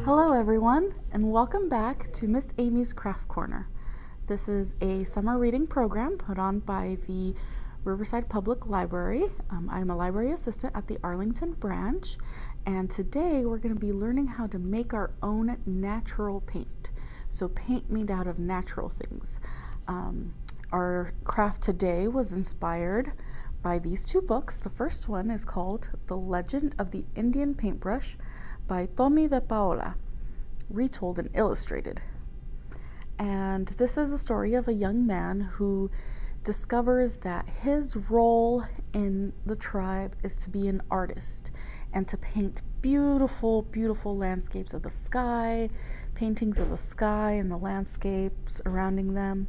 Hello everyone, and welcome back to Miss Amy's Craft Corner. This is a summer reading program put on by the Riverside Public Library. I'm a library assistant at the Arlington branch, and today we're going to be learning how to make our own natural paint. So paint made out of natural things. Our craft today was inspired by these two books. The first one is called The Legend of the Indian Paintbrush by Tommy de Paola, retold and illustrated. And this is a story of a young man who discovers that his role in the tribe is to be an artist and to paint beautiful, beautiful landscapes of the sky, paintings of the sky and the landscapes surrounding them.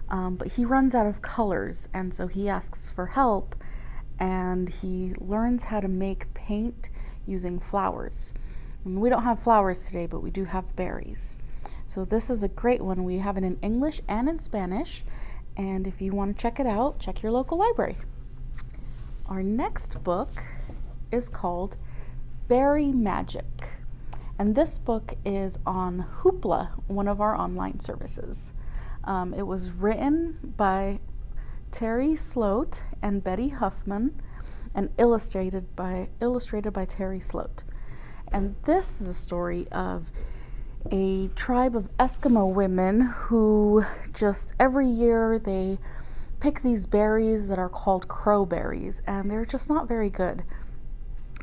But he runs out of colors, and so he asks for help, and he learns how to make paint using flowers. And we don't have flowers today, but we do have berries. So this is a great one. We have it in English and in Spanish, and if you want to check it out, check your local library. Our next book is called Berry Magic, and this book is on Hoopla, one of our online services. It was written by Terry Sloat and Betty Huffman, and illustrated by Terry Sloat. And this is a story of a tribe of Eskimo women who just every year they pick these berries that are called crowberries, and they're just not very good.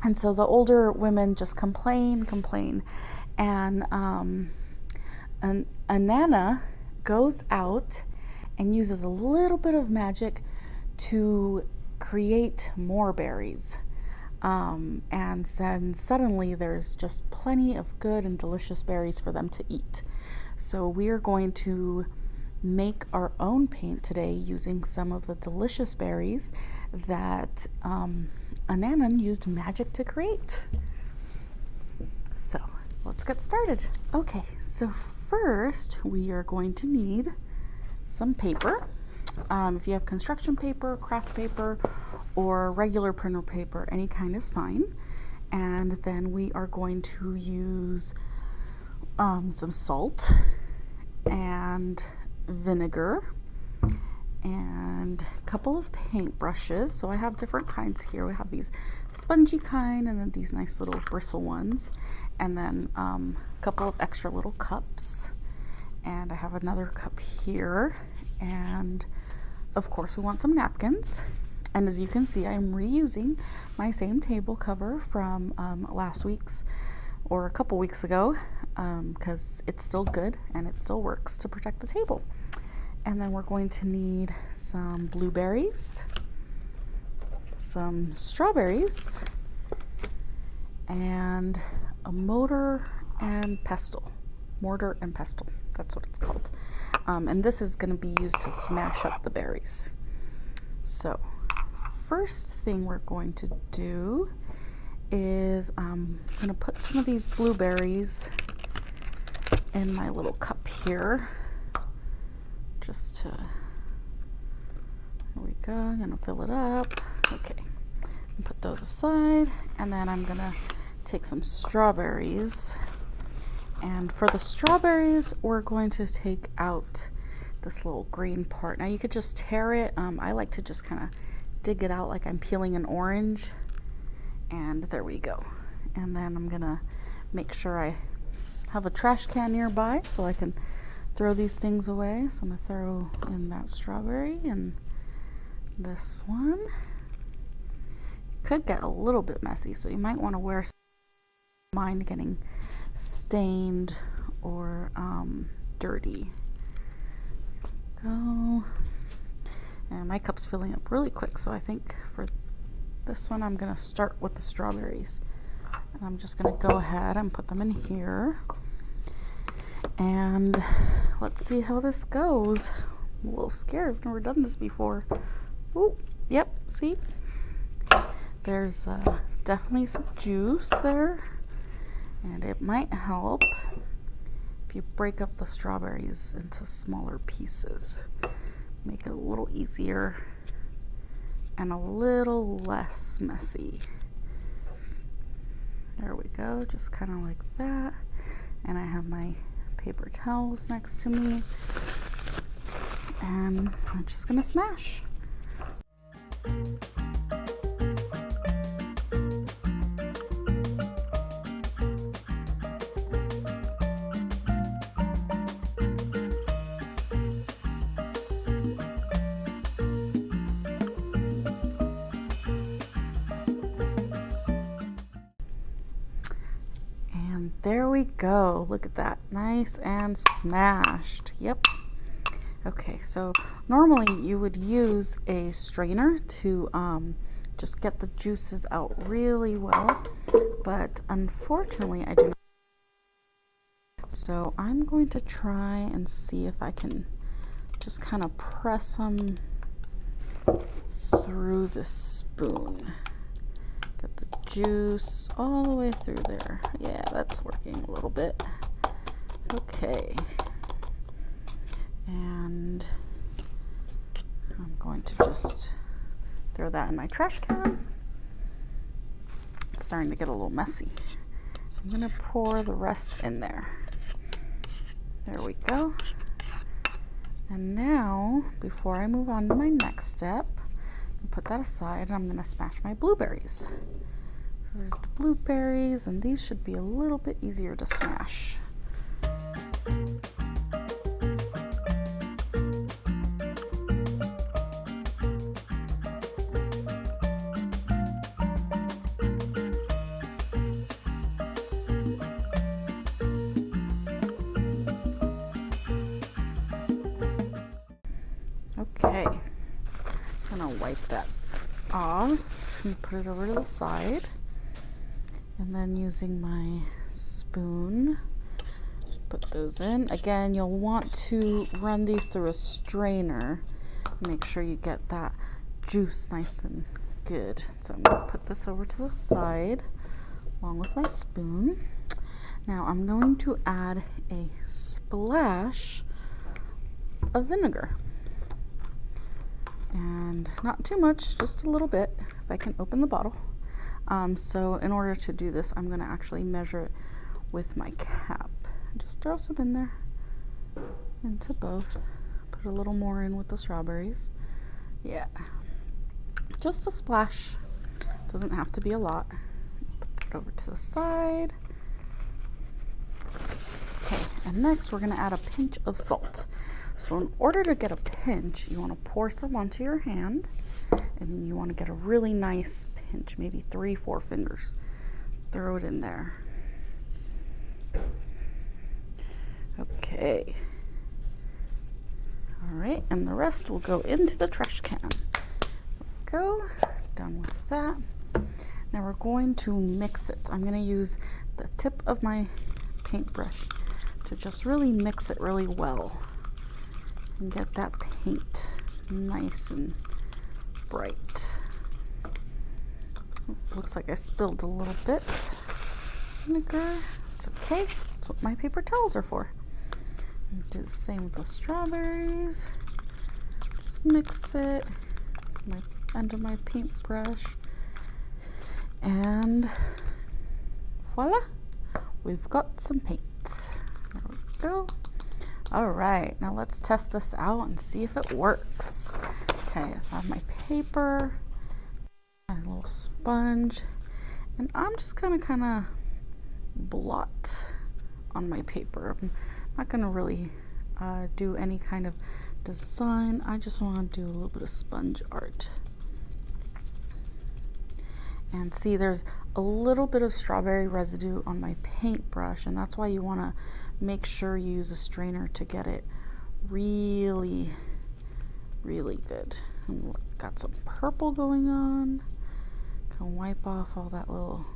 And so the older women just complain, and Nana goes out and uses a little bit of magic to create more berries. And then suddenly there's just plenty of good and delicious berries for them to eat. So we are going to make our own paint today using some of the delicious berries that Ananan used magic to create. So let's get started. Okay, so first we are going to need some paper. If you have construction paper, craft paper, or regular printer paper, any kind is fine. And then we are going to use some salt and vinegar and a couple of paint brushes. So I have different kinds here. We have these spongy kind and then these nice little bristle ones, and then a couple of extra little cups. And I have another cup here, and of course we want some napkins. And as you can see, I'm reusing my same table cover from last week's or a couple weeks ago, because it's still good and it still works to protect the table. And then we're going to need some blueberries, some strawberries, and a mortar and pestle. That's what it's called. And this is going to be used to smash up the berries. So first thing we're going to do is I'm going to put some of these blueberries in my little cup here. Just to, there we go, I'm going to fill it up. Okay, and put those aside, and then I'm going to take some strawberries. And for the strawberries, we're going to take out this little green part. Now you could just tear it. I like to just kind of dig it out like I'm peeling an orange. And there we go. And then I'm gonna make sure I have a trash can nearby so I can throw these things away. So I'm gonna throw in that strawberry and this one. It could get a little bit messy, so you might want to wear some mind getting stained or dirty. Go. And my cup's filling up really quick, so I think for this one I'm going to start with the strawberries. And I'm just going to go ahead and put them in here. And let's see how this goes. I'm a little scared. I've never done this before. Oh, yep, see? There's definitely some juice there. And it might help if you break up the strawberries into smaller pieces. Make it a little easier and a little less messy. There we go, just kind of like that. And I have my paper towels next to me. And I'm just gonna smash. And there we go. Look at that. Nice and smashed. Yep. Okay, so normally you would use a strainer to just get the juices out really well, but unfortunately I do not. So I'm going to try and see if I can just kind of press them through the spoon. Get the juice all the way through there. Yeah, that's working a little bit. Okay. And I'm going to just throw that in my trash can. It's starting to get a little messy. I'm going to pour the rest in there. There we go. And now, before I move on to my next step, I'll put that aside and I'm going to smash my blueberries. So there's the blueberries, and these should be a little bit easier to smash. Okay, I'm gonna wipe that off and put it over to the side, and then using my spoon, put those in. Again, you'll want to run these through a strainer. Make sure you get that juice nice and good. So I'm gonna put this over to the side along with my spoon. Now I'm going to add a splash of vinegar. And not too much, just a little bit, if I can open the bottle. So in order to do this, I'm going to actually measure it with my cap. Just throw some in there, into both. Put a little more in with the strawberries. Yeah, just a splash. Doesn't have to be a lot. Put that over to the side. Okay, and next we're going to add a pinch of salt. So in order to get a pinch, you want to pour some onto your hand, and then you want to get a really nice pinch, maybe 3-4 fingers. Throw it in there. Okay. All right, and the rest will go into the trash can. There we go. Done with that. Now we're going to mix it. I'm going to use the tip of my paintbrush to just really mix it really well. And get that paint nice and bright. Looks like I spilled a little bit vinegar. It's okay. That's what my paper towels are for. And do the same with the strawberries. Just mix it. My end of my paintbrush. And voila! We've got some paint. There we go. All right, now let's test this out and see if it works. Okay, so I have my paper, my little sponge, and I'm just gonna kind of blot on my paper. I'm not gonna really do any kind of design. I just want to do a little bit of sponge art. And see, there's a little bit of strawberry residue on my paintbrush, and that's why you want to make sure you use a strainer to get it really, really good. And got some purple going on. Can wipe off all that little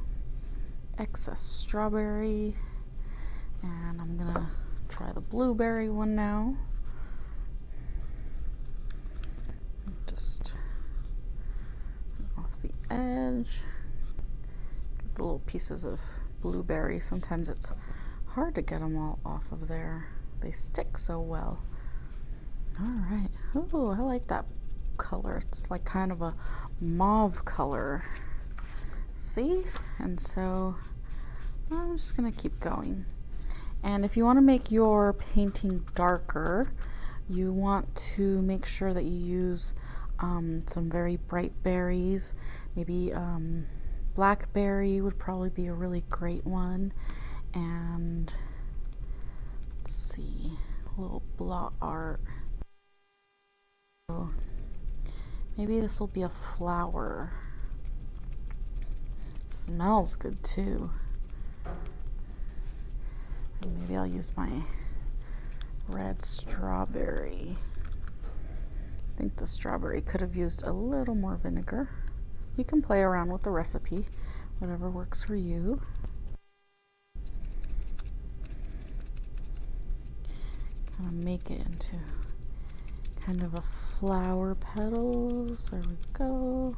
excess strawberry. And I'm gonna try the blueberry one now. Just off the edge. Get the little pieces of blueberry. Sometimes it's hard to get them all off of there. They stick so well. All right. Oh, I like that color. It's like kind of a mauve color. See? And so I'm just gonna keep going. And if you want to make your painting darker, you want to make sure that you use some very bright berries. Maybe blackberry would probably be a really great one. And let's see, a little blot art. So maybe this will be a flower. Smells good too. And maybe I'll use my red strawberry. I think the strawberry could have used a little more vinegar. You can play around with the recipe, whatever works for you. Kind of make it into kind of a flower petals. There we go.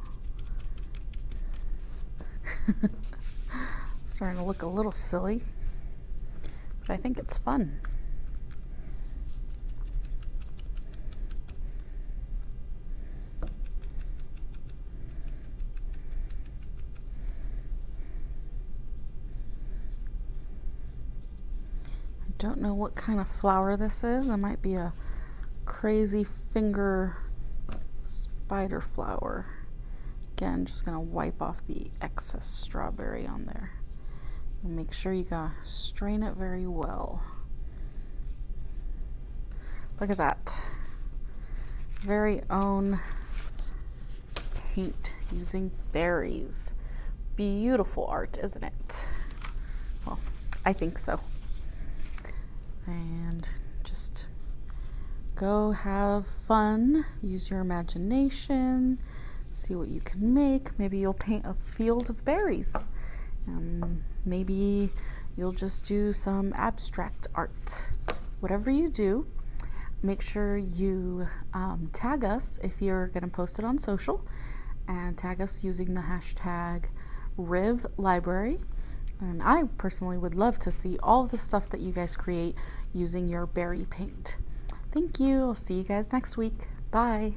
Starting to look a little silly, but I think it's fun. I don't know what kind of flower this is. It might be a crazy finger spider flower. Again, just gonna wipe off the excess strawberry on there. And make sure you gotta strain it very well. Look at that. Very own paint using berries. Beautiful art, isn't it? Well, I think so. And just go have fun, use your imagination, see what you can make. Maybe you'll paint a field of berries. Maybe you'll just do some abstract art. Whatever you do, make sure you tag us if you're going to post it on social, and tag us using the hashtag #RivLibrary. And I personally would love to see all of the stuff that you guys create using your berry paint. Thank you. I'll see you guys next week. Bye.